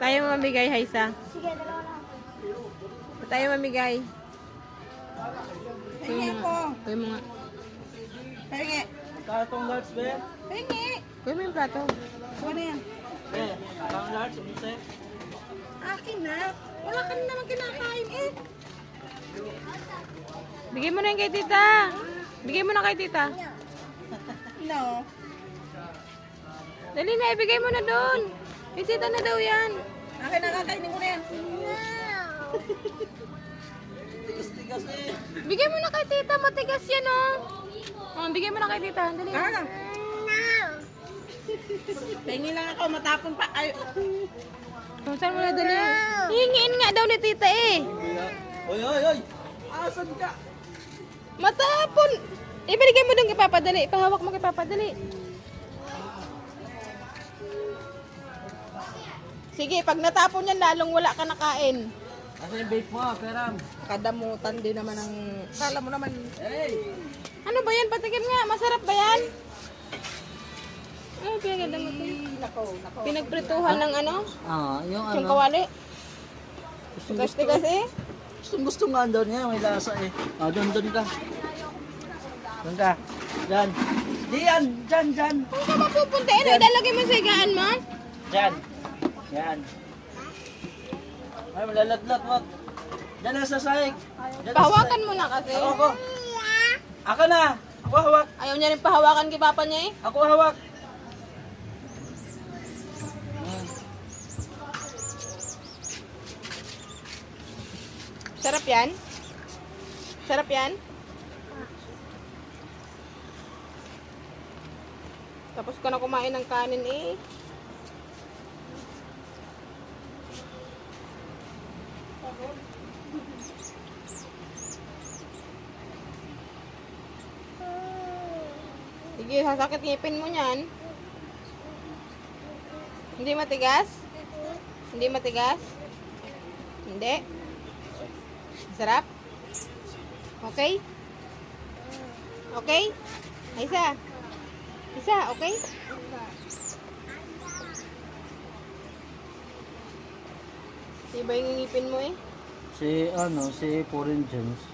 Tayo mamigay, Haisa. Sige, dalawa lang. Tayo mamigay. Hingi ako. Kuya mo nga. Hingi. Kartong large, be? Hingi. Kuya mo yung plato. Ano yan? Be, kartong large, umse. Akin na. Wala ka na naman kinakain eh. Bigay mo na yung kay tita. Bigay mo na kay tita. No. Dali na, ibigay mo na doon. Kay tita na daw yan. Akin na kakainin ko na yan. Tigas-tigas eh. Bigay mo na kay tita, matigas yan oh. Oh, bigay mo na kay tita. Dali na. Kaka. Hingi lang ako, matapon pa. Ay. Oh, saan mo na dali? Hingiin nga daw ni tita eh. Oy, oy, oy! Asan ka? Matapon. Ibigay mo doon kay Papa, dali. Pahawak mo kay Papa, dali. Sige, pag natapon yan, lalong wala ka nakain. Asan yung vape mo, Peram? Kadamutan din naman ang... Kala mo naman. Hey! Ano ba yan? Patikim nga. Masarap ba yan? Ano pinagadamutan? Nako, nako. Pinagprituhan ng ano? Yung Yung kawali? Tigas-tigas eh. Gusto nga doon niya, may lasa eh. Doon ka. Doon ka. Diyan. Diyan, dyan. Saan ka mapupunta? Ano, ilalagay mo sa higaan mo? Diyan. Yan. Ay, malalaglag, wag. Diyan na sa sahig. Diyan na sa Pahawakan sahig. mo na kasi. Ako. Ako na. Ako hawak. Ayaw niya rin pahawakan kay Papa niya eh. Ako hawak. Sarap yan? Sarap yan? Tapos ka na kumain ng kanin eh. Sige, sasakit ngipin mo niyan. Hindi matigas? Hindi matigas? Hindi? Sarap? Okay? Okay? Isa? Isa, okay? Iba yung ngipin mo eh. Si Foreign Gems.